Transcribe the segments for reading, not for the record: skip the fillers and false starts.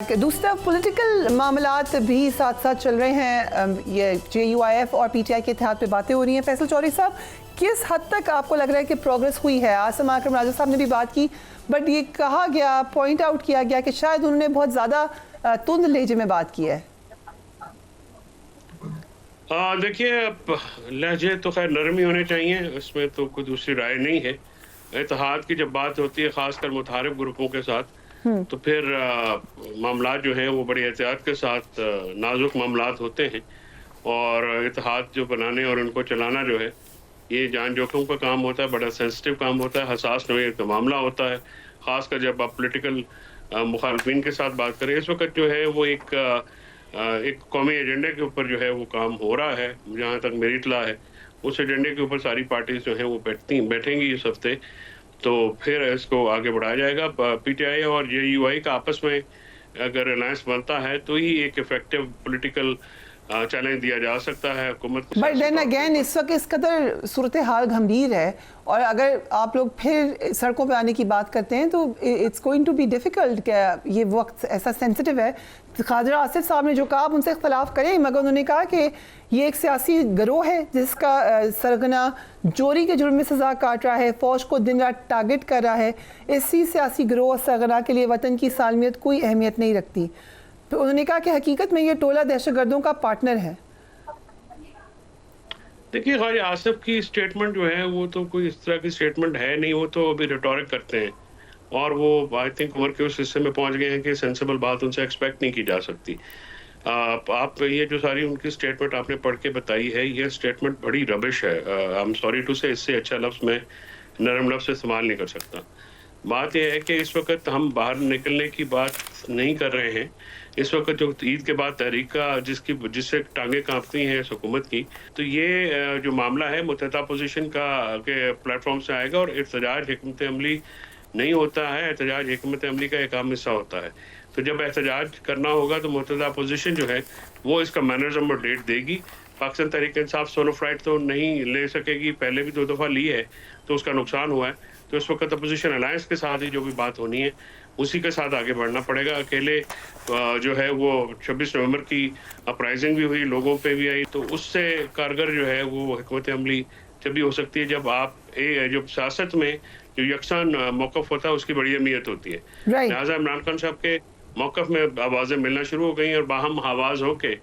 दूसरा पॉलिटिकल मामलात भी साथ साथ चल रहे हैं। ये JUIF और PTI के इत्तेहाद पे बातें हो रही हैं। फैसल चौधरी साहब, किस हद तक आपको लग रहा है कि प्रोग्रेस हुई है? आसम आकरम राजा साहब ने भी बात की, बट ये कहा गया, पॉइंट आउट किया गया कि शायद उन्होंने बहुत ज़्यादा तुंद लहजे में बात की है। देखिए, लहजे तो खैर नरम ही होने चाहिए, इसमें तो कोई दूसरी राय नहीं है। इत्तेहाद की जब बात होती है खासकर मुतारिफ ग्रुपों के साथ, तो फिर मामलात जो हैं वो बड़ी एहतियात के साथ नाजुक मामलात होते हैं, और इत्तेहाद जो बनाने और उनको चलाना जो है ये जान जोखिम का काम होता है, बड़ा सेंसिटिव काम होता है, हसास नोए का मामला होता है, खासकर जब आप पॉलिटिकल मुखालफिन के साथ बात करें। इस वक्त जो है वो एक कौमी एजेंडे के ऊपर जो है वो काम हो रहा है। जहाँ तक मेरी इत्तला है, उस एजेंडे के ऊपर सारी पार्टीज जो हैं वो बैठेंगी इस हफ्ते, तो फिर इसको आगे बढ़ाया जाएगा। PTI और JUI का आपस में अगर अलायंस बनता है तो ही एक इफेक्टिव पॉलिटिकल चैलेंज दिया जा सकता है हुकूमत को। बट देन अगेन इस वक्त इस कदर सूरत हाल गंभीर है, और अगर आप लोग फिर सड़कों पे आने की बात करते हैं तो it's going to be difficult. क्या ये वक्त ऐसा सेंसिटिव है? ख्वाजा आसिफ साहब ने जो कहा आप उनसे इख्तलाफ करें, मगर उन्होंने कहा कि ये एक सियासी गिरोह है जिसका सरगना चोरी के जुर्म में सज़ा काट रहा है, फ़ौज को दिन रात टारगेट कर रहा है। इसी सियासी गिरोह सरगना के लिए वतन की सालमियत कोई अहमियत नहीं रखती। तो उन्होंने कहा कि हकीकत में ये टोला दहशतगर्दों का पार्टनर है। देखिए, ख्वाजा आसिफ की स्टेटमेंट जो है वो तो कोई इस तरह की स्टेटमेंट है नहीं, वो तो अभी रिटोरिक करते हैं, और वो आई थिंक उम्र के उस हिस्से में पहुंच गए हैं कि सेंसिबल बात उनसे एक्सपेक्ट नहीं की जा सकती। आप ये जो सारी उनकी स्टेटमेंट आपने पढ़ के बताई है, ये स्टेटमेंट बड़ी रबिश है। आई एम सॉरी टू से, इससे अच्छा लफ्ज़ मैं नरम लफ्ज़ इस्तेमाल नहीं कर सकता। बात यह है कि इस वक्त हम बाहर निकलने की बात नहीं कर रहे हैं। इस वक्त जो ईद के बाद तहरीक का जिससे टांगे कांपती हैं इस हुकूमत की, तो ये जो मामला है मुत्तहदा पोजीशन का के प्लेटफॉर्म से आएगा, और एहतजाज हिकमत अमली नहीं होता है, एहतजाज हिकमत अमली का एक अहम हिस्सा होता है। तो जब एहतजाज करना होगा तो मुत्तहदा पोजीशन जो है वो इसका मैनेजर और डेट देगी। पाकिस्तान तहरीक इंसाफ सोलो फ्लाइट तो नहीं ले सकेगी, पहले भी 2 दफ़ा ली है तो उसका नुकसान हुआ है। तो इस वक्त अपोजिशन अलायंस के साथ ही जो भी बात होनी है उसी के साथ आगे बढ़ना पड़ेगा। अकेले जो है वो 26 नवंबर की अपराइजिंग भी हुई, लोगों पे भी आई, तो उससे कारगर जो है वो हिकमत अमली जब भी हो सकती है जब आप जो सियासत में जो यकसान मौक़िफ़ होता है उसकी बड़ी अहमियत होती है। लिहाजा इमरान खान साहब के मौक़िफ़ में आवाज़ें मिलना शुरू हो गई और बाहम आवाज़ होके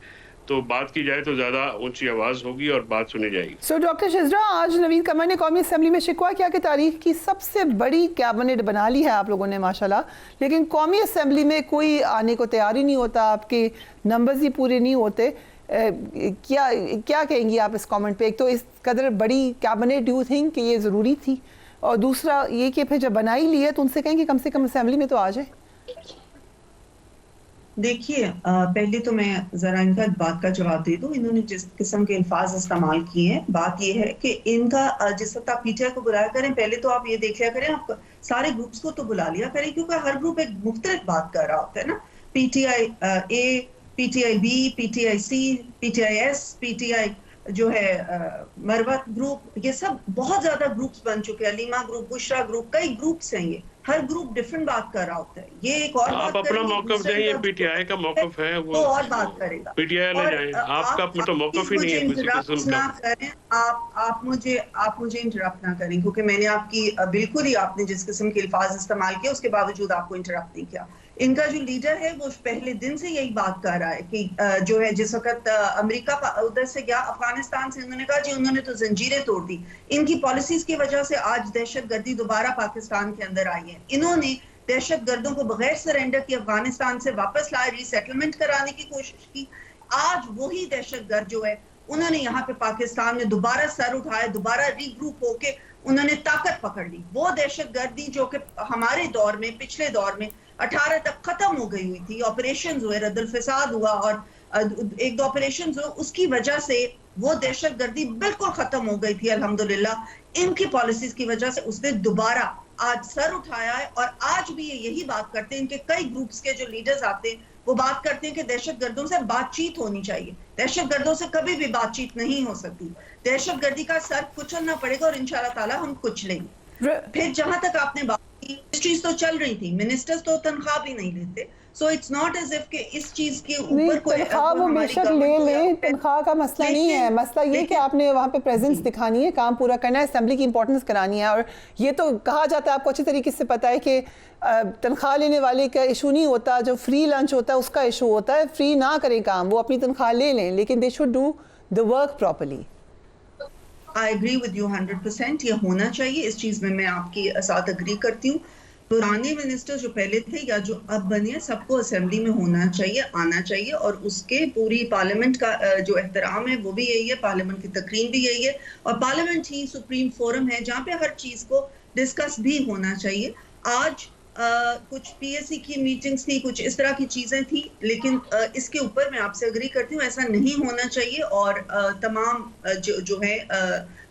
तो बात की जाए तो ज़्यादा ऊंची आवाज़ होगी और बात सुनी जाएगी। सो डॉक्टर शिजरा, आज नवीद कमर ने कौमी असम्बली में शिकवा किया कि तारीख की सबसे बड़ी कैबिनेट बना ली है आप लोगों ने माशाल्लाह, लेकिन कौमी असम्बली में कोई आने को तैयार ही नहीं होता, आपके नंबर्स ही पूरे नहीं होते। क्या कहेंगी आप इस कमेंट पे? एक तो इस कदर बड़ी कैबिनेट, डू यू थिंक कि ये ज़रूरी थी? और दूसरा ये कि फिर जब बना ही ली है तो उनसे कहें कि कम से कम असम्बली में तो आ जाए। देखिए, पहले तो मैं जरा इनका बात का जवाब दे दूं। इन्होंने जिस किस्म के अल्फाज इस्तेमाल किए हैं, बात यह है कि इनका जिस वक्त आप PTI को बुलाया करें, पहले तो आप ये देख लिया करें, आप सारे ग्रुप्स को तो बुला लिया करें, क्योंकि हर ग्रुप एक मुख्तलिफ बात कर रहा होता है ना। PTI A, PTI B, PTI C, PTI S, PTI जो है मरवत ग्रुप, ये सब बहुत ज्यादा ग्रुप्स बन चुके हैं। अलीमा ग्रुप, बुशरा ग्रुप, कई ग्रुप्स हैं। ये हर ग्रुप डिफरेंट बात कर रहा होता है। ये एक और आप अपना मौक़िफ़ दें, ये PTI का मौक़िफ़ है, वो तो और बात करेगा। PTI ले जाएं। आपका अपना तो मौक़िफ़ ही नहीं है किसी किस्म का। आप मुझे इंटरप्ट ना करें, क्योंकि मैंने आपकी बिल्कुल ही आपने जिस किस्म के अल्फाज इस्तेमाल किए उसके बावजूद आपको इंटरप्ट नहीं किया। इनका जो लीडर है वो पहले दिन से यही बात कर रहा है कि जो है जिस वक्त अमेरिका उधर से गया अफगानिस्तान से, उन्होंने कहा जी उन्होंने तो जंजीरें तोड़ दी। इनकी पॉलिसीज की वजह से आज दहशतगर्दी दोबारा पाकिस्तान के अंदर आई है। इन्होंने दहशतगर्दों को बगैर सरेंडर की अफगानिस्तान से वापस लाए, रीसेटलमेंट कराने की कोशिश की। आज वही दहशतगर्द जो है उन्होंने यहाँ पे पाकिस्तान में दोबारा सर उठाया, दोबारा रीग्रुप होके उन्होंने ताकत पकड़ ली। वो दहशतगर्दी जो कि हमारे दौर में, पिछले दौर में 18 तक खत्म हो गई हुई थी, ऑपरेशंस हुए, रद्दुल फसाद हुआ और एक दो ऑपरेशंस हुए, उसकी वजह से वो दहशतगर्दी बिल्कुल खत्म हो गई थी अल्हम्दुलिल्लाह। इनकी पॉलिसीज की वजह से उसने दोबारा आज सर उठाया है, और आज भी ये यही बात करते हैं। इनके कई ग्रुप्स के जो लीडर्स आते हैं वो बात करते हैं कि दहशतगर्दों से बातचीत होनी चाहिए। दहशतगर्दों से कभी भी बातचीत नहीं हो सकती। दहशतगर्दी का सर कुचलना पड़ेगा और इंशाल्लाह ताला हम कुचलेंगे। फिर जहां तक आपने बात की चीज तो चल रही थी, मिनिस्टर्स तो तनख्वाह भी नहीं लेते, so it's not as if के इस चीज के नहीं, ऊपर कोई तनख्वाह वो बेशक ले लें, तनख्वाह का मसला नहीं है। मसला ये कि आपने वहाँ पे प्रेजेंस दिखानी है, काम पूरा करना है, असेंबली की इंपॉर्टेंस करानी है। और ये तो कहा जाता है, आपको अच्छे तरीके से पता है कि तनख्वाह लेने वाले का इशू नहीं होता, जो फ्री लंच होता है उसका इशू होता है। फ्री ना करें काम, वो अपनी तनख्वाह ले लें, लेकिन they should do the work properly. I agree with you 100%, ये होना चाहिए, इस चीज में मैं आपके साथ एग्री करती हूँ। पुराने मिनिस्टर जो पहले थे या जो अब बने, सबको असेंबली में होना चाहिए, आना चाहिए, और उसके पूरी पार्लियामेंट का जो एहतराम है वो भी यही है, पार्लियामेंट की तकरीम भी यही है, और पार्लियामेंट ही सुप्रीम फोरम है जहाँ पे हर चीज को डिस्कस भी होना चाहिए। आज कुछ पीएससी की मीटिंग्स थी, कुछ इस तरह की चीजें थी, लेकिन इसके ऊपर मैं आपसे एग्री करती हूँ, ऐसा नहीं होना चाहिए। और तमाम जो है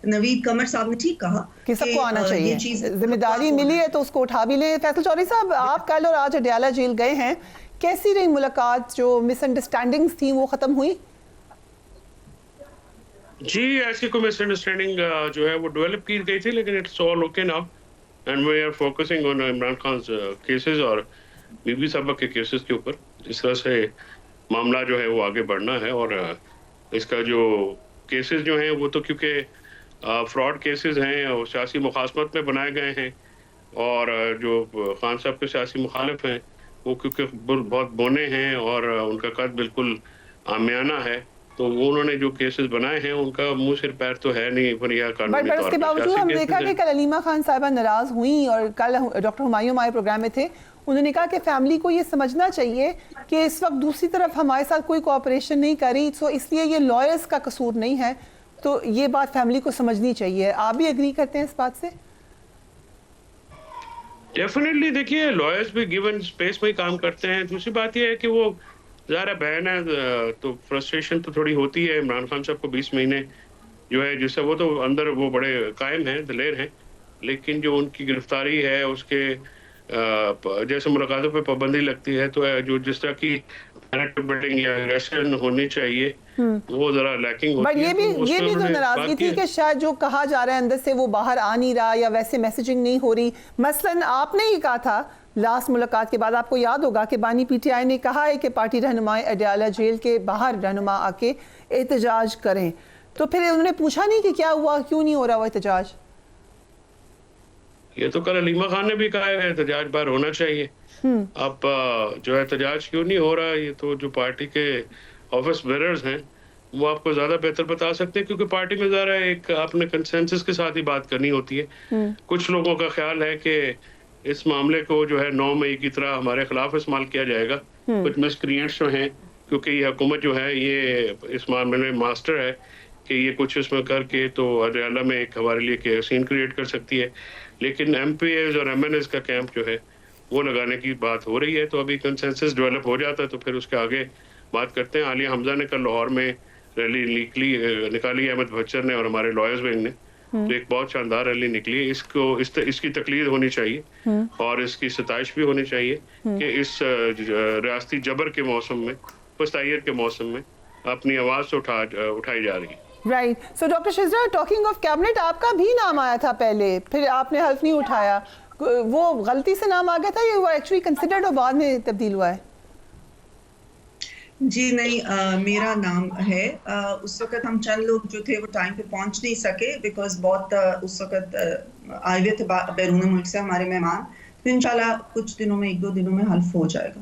नवीद कमर साहब ने ठीक कहा कि सबको आना चाहिए, जिम्मेदारी मिली है तो उसको उठा भी ले। फैसल चौधरी साहब, आप कल और आज अडयाला जेल गए हैं, कैसी रही मुलाकात? जो मिसअंडरस्टैंडिंग्स थी वो खत्म हुई? जी, ऐसी कोई मिसअंडरस्टैंडिंग जो है वो डेवलप की गई थी, लेकिन it's all okay now and we are focusing on Imran Khan cases और बीबी साहबा के केसेस के ऊपर। इस तरह से मामला जो है वो आगे बढ़ना है। और इसका जो केसेस जो हैं वो तो क्योंकि फ्रॉड केसेस हैं और सियासी मुखासमत में बनाए गए हैं, और जो खान साहब के सियासी मुखालिफ हैं वो क्योंकि बहुत बोने हैं और उनका कद बिल्कुल आमियाना है, तो वो उन्होंने जो केसेस बनाए हैं उनका मुंह सिर पैर तो है नहीं, पर यह कानूनी बट तौर उसके पर बावजूद हम देखा कि कल अलीमा खान साहिबा नाराज हुई, और कल डॉक्टर हुमायूं हमारे प्रोग्राम में थे, उन्होंने कहा कि फैमिली को ये समझना चाहिए कि इस वक्त दूसरी तरफ हमारे साथ कोई कोऑपरेशन नहीं करी, सो इसलिए ये लॉयर्स का कसूर नहीं है, तो ये बात फैमिली को समझनी चाहिए। आप भी एग्री करते हैं इस बात से? डेफिनेटली, देखिए लॉयर्स भी गिवन स्पेस में ही काम करते हैं। दूसरी बात यह है कि वो ज़ाहिर बहन है, तो फ्रस्ट्रेशन तो थोड़ी होती है। इमरान खान साहब को 20 महीने जो है, जिससे वो तो अंदर वो बड़े कायम हैं, दिलेर हैं, लेकिन जो उनकी गिरफ्तारी है उसके जैसे मुलाकातों पे पाबंदी लगती है, तो जो जिस तरह की बिल्डिंग या एग्रेशन होनी चाहिए वो जरा लैकिंग होती है। ये भी तो नाराजगी थी कि शायद जो कहा जा रहा है अंदर से वो बाहर आ नहीं रहा, या वैसे मैसेजिंग नहीं हो रही। मसलन आपने ही कहा था लास्ट मुलाकात के बाद, आपको याद होगा कि बानी पीटीआई ने कहा है कि पार्टी रहनुमा अडयाला जेल के बाहर रहनुमा आके एहतजाज करें, तो फिर उन्होंने पूछा नहीं कि क्या हुआ, क्यों नहीं हो रहा वो एहतजाज? ये तो कल अलीमा खान ने भी कहा है एहतजाज बाहर होना चाहिए। अब जो एहतजाज क्यों नहीं हो रहा, ये तो जो पार्टी के ऑफिस बेरर्स हैं वो आपको ज्यादा बेहतर बता सकते हैं, क्योंकि पार्टी में ज़रा एक आपने कंसेंसस के साथ ही बात करनी होती है। कुछ लोगों का ख्याल है कि इस मामले को जो है 9 मई की तरह हमारे खिलाफ इस्तेमाल किया जाएगा। कुछ मिसक्रिएंट्स जो हैं, क्योंकि ये हुकूमत जो है ये इस मामले में मास्टर है कि ये कुछ इसमें करके तो अडयाला में एक हमारे लिए सीन क्रिएट कर सकती है, लेकिन MPAs और MNAs का कैंप जो है वो लगाने की बात हो रही है। तो अभी कंसेंसस डेवलप हो जाता है तो फिर उसके आगे बात करते हैं। आलिया हमजा ने कल लाहौर में रैली निकाली, अहमद बच्चर ने और हमारे लॉयर्स विंग ने, तो एक बहुत शानदार रैली निकली। इसकी तकलीद होनी चाहिए और इसकी सताइश भी होनी चाहिए कि इस रियासती जबर के मौसम में, पस्तायत के मौसम में अपनी आवाज़ से उठाई जा रही है। Right. So doctor Shijra, talking of cabinet, आपका भी नाम आया था पहले, फिर आपने हल्फ नहीं उठाया, वो गलती से नाम आ गया था या वो एक्चुअली कंसिडर्ड और बाद में तब्दील हुआ है? जी नहीं, मेरा नाम है। उस वक्त हम चंद लोग जो थे वो टाइम पे पहुंच नहीं सके, बिकॉज बहुत उस वक्त आए हुए थे बैरून मुल्क से हमारे मेहमान। तो इंशाल्लाह कुछ दिनों में, 1-2 दिनों में हल्फ हो जाएगा।